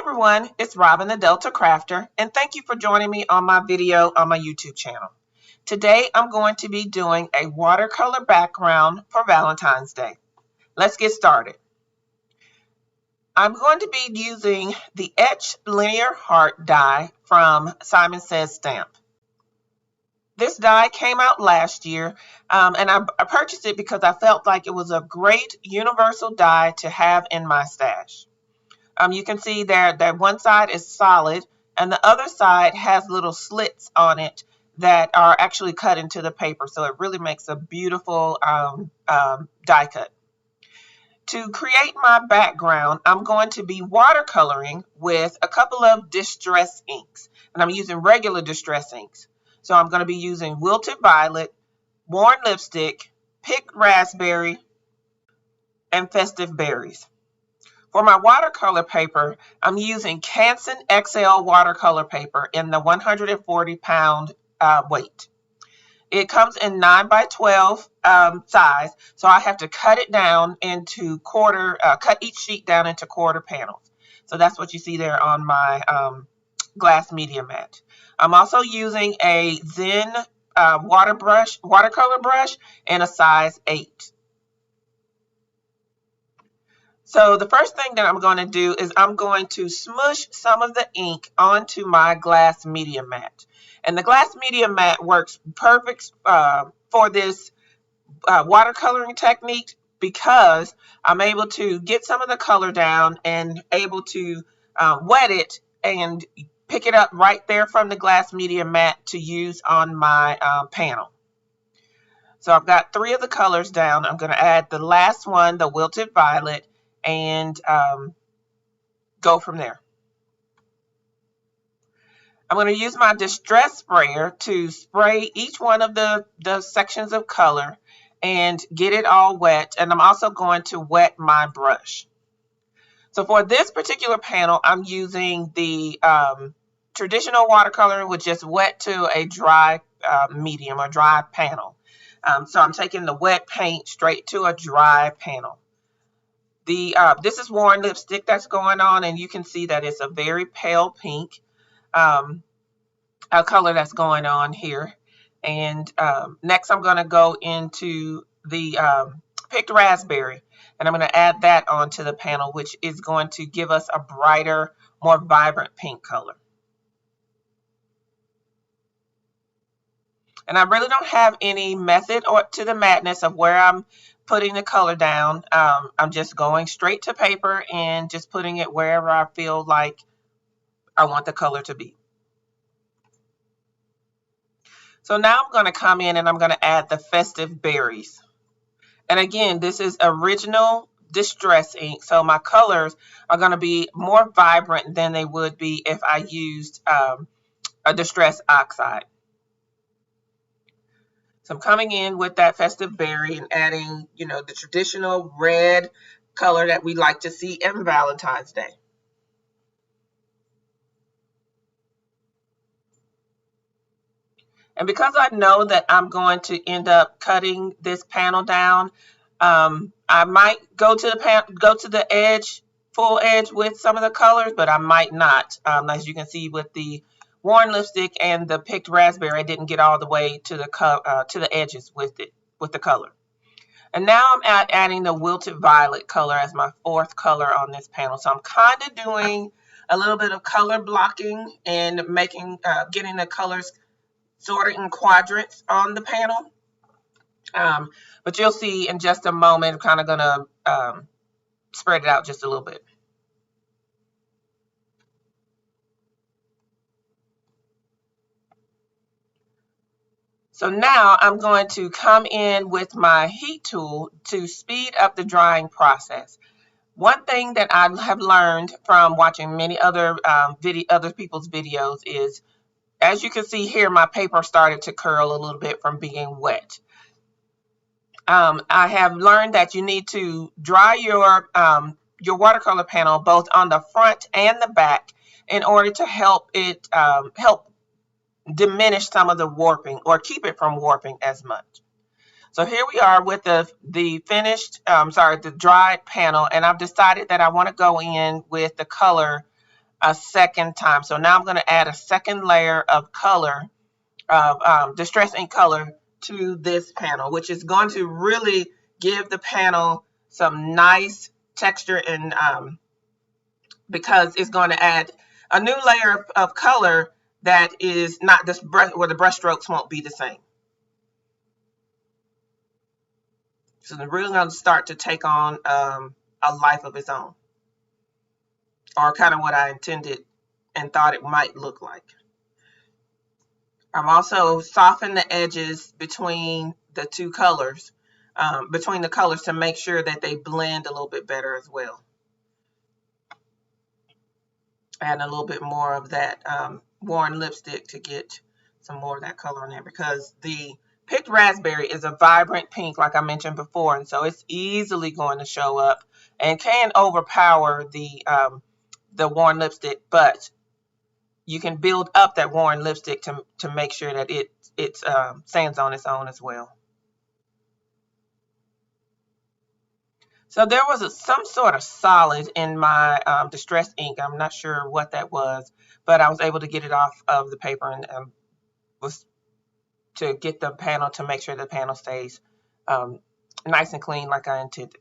everyone, it's Robin the Delta Crafter, and thank you for joining me on my video on my YouTube channel. Today I'm going to be doing a watercolor background for Valentine's Day. Let's get started. I'm going to be using the Etch Linear Heart die from Simon Says Stamp. This die came out last year, and I purchased it because I felt like it was a great universal die to have in my stash. You can see there that one side is solid and the other side has little slits on it that are actually cut into the paper. So it really makes a beautiful die cut. To create my background, I'm going to be watercoloring with a couple of distress inks. And I'm using regular distress inks. So I'm going to be using Wilted Violet, Worn Lipstick, Picked Raspberry, and Festive Berries. For my watercolor paper, I'm using Canson XL watercolor paper in the 140-pound weight. It comes in 9 by 12 size, so I have to cut it down into cut each sheet down into quarter panels. So that's what you see there on my glass media mat. I'm also using a Zen watercolor brush in a size 8. So the first thing that I'm going to do is I'm going to smush some of the ink onto my glass media mat. And the glass media mat works perfect for this watercoloring technique because I'm able to get some of the color down and able to wet it and pick it up right there from the glass media mat to use on my panel. So I've got 3 of the colors down. I'm going to add the last one, the Wilted Violet, and go from there. I'm going to use my distress sprayer to spray each one of the sections of color and get it all wet, and I'm also going to wet my brush. So for this particular panel, I'm using the traditional watercolor, which is wet to a dry medium or dry panel. So I'm taking the wet paint straight to a dry panel. This is Worn Lipstick that's going on, and you can see that it's a very pale pink color that's going on here. And next I'm going to go into the Picked Raspberry, and I'm going to add that onto the panel, which is going to give us a brighter, more vibrant pink color. And I really don't have any method to the madness of where I'm putting the color down. I'm just going straight to paper and just putting it wherever I feel like I want the color to be. So now I'm going to come in and I'm going to add the Festive Berries. And again, this is original distress ink, so my colors are going to be more vibrant than they would be if I used a distress oxide. So I'm coming in with that Festive Berry and adding, the traditional red color that we like to see in Valentine's Day. And because I know that I'm going to end up cutting this panel down, I might go to the edge, full edge with some of the colors, but I might not. As you can see with the Worn Lipstick and the Picked Raspberry, I didn't get all the way to the edges with the color. And now I'm adding the Wilted Violet color as my 4th color on this panel. So I'm kind of doing a little bit of color blocking and getting the colors sorted in quadrants on the panel. But you'll see in just a moment, I'm kind of going to spread it out just a little bit. So now I'm going to come in with my heat tool to speed up the drying process. One thing that I have learned from watching many other people's videos is, as you can see here, my paper started to curl a little bit from being wet. I have learned that you need to dry your watercolor panel both on the front and the back in order to help it help diminish some of the warping or keep it from warping as much. So here we are with the dried panel, and I've decided that I want to go in with the color a second time. So now I'm going to add a second layer of color, of Distress Ink color to this panel, which is going to really give the panel some nice texture, and because it's going to add a new layer of color that is not this brush, where the brush strokes won't be the same. So they're really going to start to take on a life of its own, or kind of what I intended and thought it might look like. I'm also softening the edges between the two colors, between the colors, to make sure that they blend a little bit better as well. Add a little bit more of that worn lipstick to get some more of that color in there, because the picked raspberry is a vibrant pink, like I mentioned before, and so it's easily going to show up and can overpower the worn lipstick, but you can build up that worn lipstick to make sure that it stands on its own as well. So there was some sort of solid in my Distress Ink. I'm not sure what that was, but I was able to get it off of the paper, and was to get the panel, to make sure the panel stays nice and clean like I intended.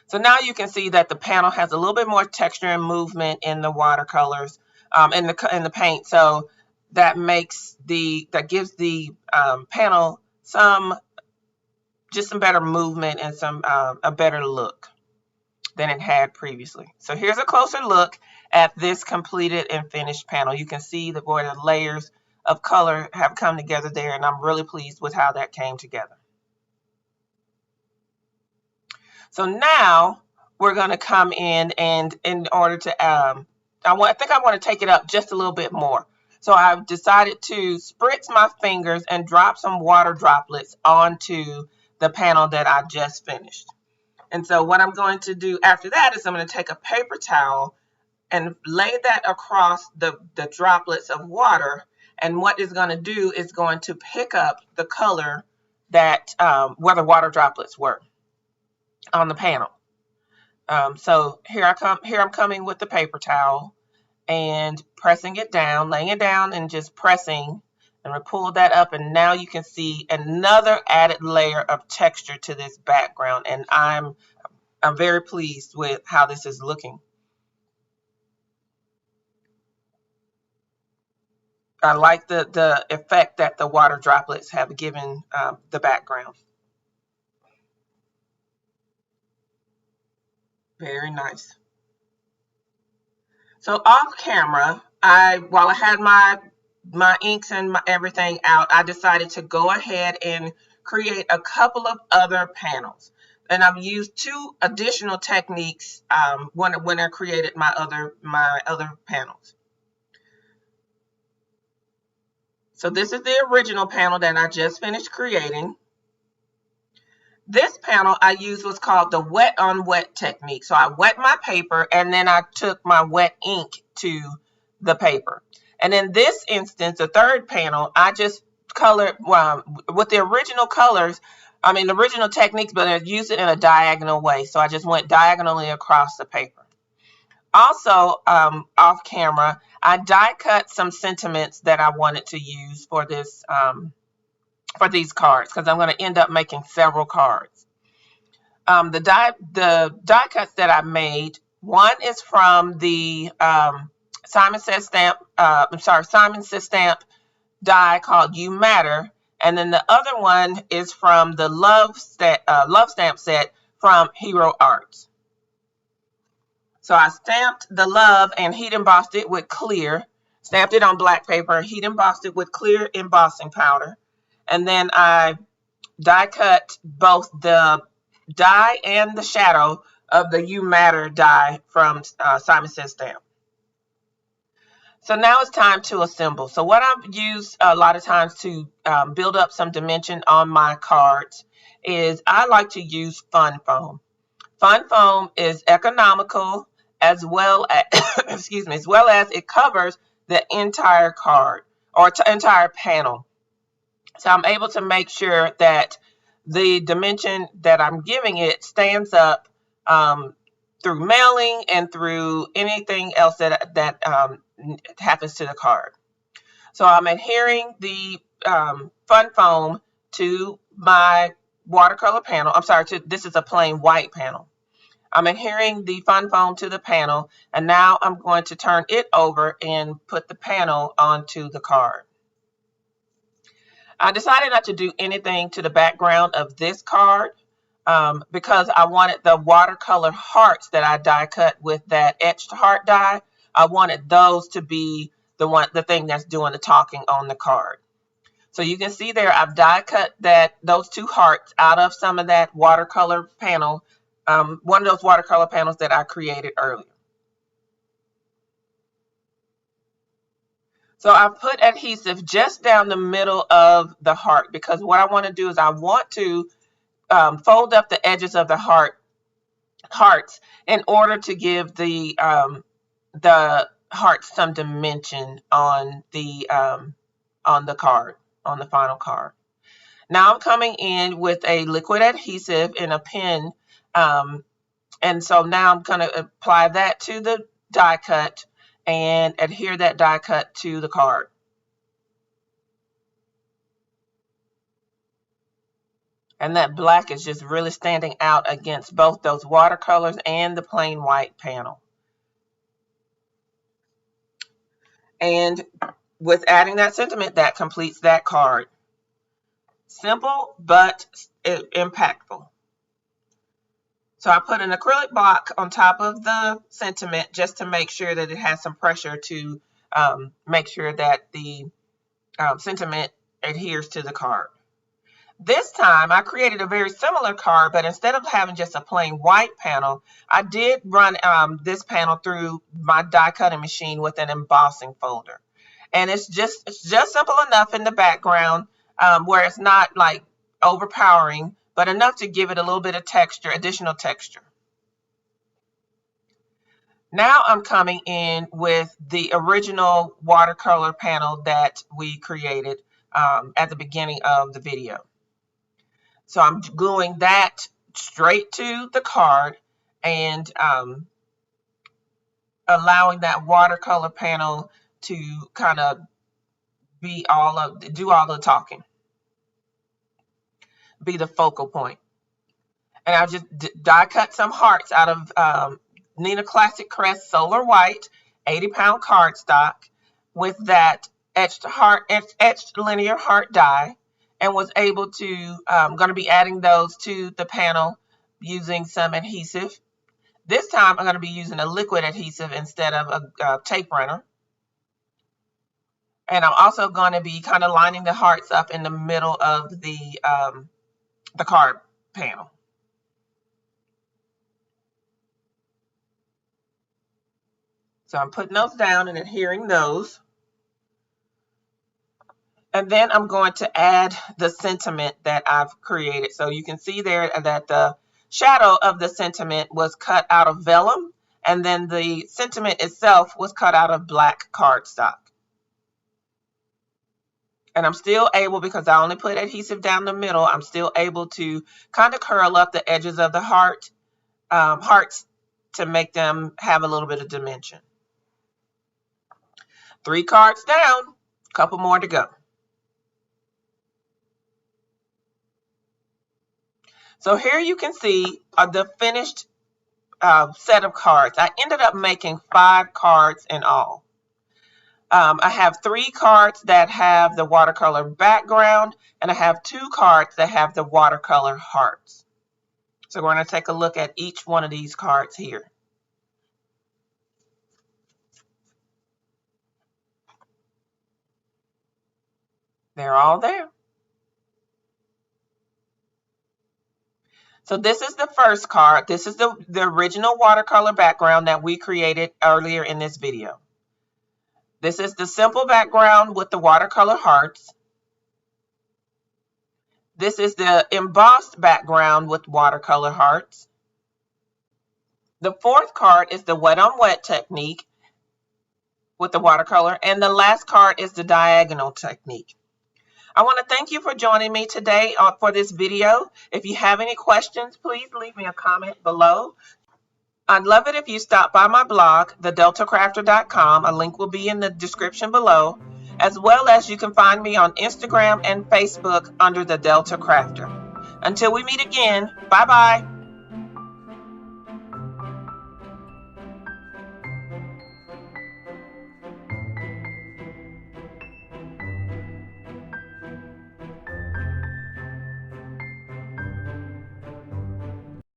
So now you can see that the panel has a little bit more texture and movement in the watercolors, in the paint. So that gives the panel some better movement and a better look than it had previously. So here's a closer look at this completed and finished panel. You can see where the layers of color have come together there, and I'm really pleased with how that came together. So now we're going to come in, and in order to, I think I want to take it up just a little bit more. So I've decided to spritz my fingers and drop some water droplets onto the panel that I just finished. And so what I'm going to do after that is I'm going to take a paper towel and lay that across the droplets of water. And what it's going to do is going to pick up the color that where the water droplets were on the panel. So here I'm coming with the paper towel and pressing it down, laying it down and just pressing, and we pull that up, and now you can see another added layer of texture to this background, and I'm very pleased with how this is looking. I like the effect that the water droplets have given the background. Very nice. So off camera, while I had my inks and everything out, I decided to go ahead and create a couple of other panels. And I've used two additional techniques when I created my other panels. So this is the original panel that I just finished creating. This panel I used was called the wet on wet technique. So I wet my paper, and then I took my wet ink to the paper. And in this instance, the third panel, I just colored with the original colors, the original techniques, but I used it in a diagonal way. So I just went diagonally across the paper. Also, off camera, I die cut some sentiments that I wanted to use for this for these cards, because I'm going to end up making several cards. The die cuts that I made, one is from the Simon Says Stamp die called You Matter, and then the other one is from the Love Stamp set from Hero Arts. So I stamped the love and heat embossed it with clear, stamped it on black paper, heat embossed it with clear embossing powder. And then I die cut both the die and the shadow of the You Matter die from Simon Says Stamp. So now it's time to assemble. So what I've used a lot of times to build up some dimension on my cards is I like to use fun foam. Fun foam is economical, as well as as well as it covers the entire card or entire panel. So I'm able to make sure that the dimension that I'm giving it stands up through mailing and through anything else that happens to the card. So I'm adhering the fun foam to my watercolor panel. I'm sorry, this is a plain white panel. I'm adhering the fun foam to the panel, and now I'm going to turn it over and put the panel onto the card. I decided not to do anything to the background of this card because I wanted the watercolor hearts that I die cut with that etched heart die. I wanted those to be the thing that's doing the talking on the card. So you can see there I've die cut those two hearts out of some of that watercolor panel, one of those watercolor panels that I created earlier. So I put adhesive just down the middle of the heart because what I want to do is I want to fold up the edges of the hearts in order to give the hearts some dimension on the card, on the final card. Now I'm coming in with a liquid adhesive in a pen, and so now I'm going to apply that to the die cut and adhere that die cut to the card. And that black is just really standing out against both those watercolors and the plain white panel. And with adding that sentiment, that completes that card. Simple, but impactful. So I put an acrylic block on top of the sentiment just to make sure that it has some pressure to make sure that the sentiment adheres to the card. This time I created a very similar card, but instead of having just a plain white panel, I did run this panel through my die cutting machine with an embossing folder. And it's just simple enough in the background where it's not like overpowering, but enough to give it a little bit of texture, additional texture. Now I'm coming in with the original watercolor panel that we created at the beginning of the video. So I'm gluing that straight to the card and allowing that watercolor panel to kind of do all the talking, be the focal point. And I'll just die cut some hearts out of Nina Classic Crest Solar White 80-pound cardstock with that etched linear heart die, and was able to going to be adding those to the panel using some adhesive. This time I'm going to be using a liquid adhesive instead of a tape runner. And I'm also going to be kind of lining the hearts up in the middle of the card panel. So I'm putting those down and adhering those. And then I'm going to add the sentiment that I've created. So you can see there that the shadow of the sentiment was cut out of vellum, and then the sentiment itself was cut out of black cardstock. And I'm still able, because I only put adhesive down the middle, I'm still able to kind of curl up the edges of the hearts to make them have a little bit of dimension. 3 cards down, a couple more to go. So here you can see the finished set of cards. I ended up making 5 cards in all. I have 3 cards that have the watercolor background, and I have 2 cards that have the watercolor hearts. So we're going to take a look at each one of these cards here. They're all there. So this is the first card. This is the original watercolor background that we created earlier in this video. This is the simple background with the watercolor hearts. This is the embossed background with watercolor hearts. The 4th card is the wet on wet technique with the watercolor, and the last card is the diagonal technique. I want to thank you for joining me today for this video. If you have any questions, please leave me a comment below. I'd love it if you stop by my blog, thedeltacrafter.com. A link will be in the description below, as well as you can find me on Instagram and Facebook under The Delta Crafter. Until we meet again, bye-bye.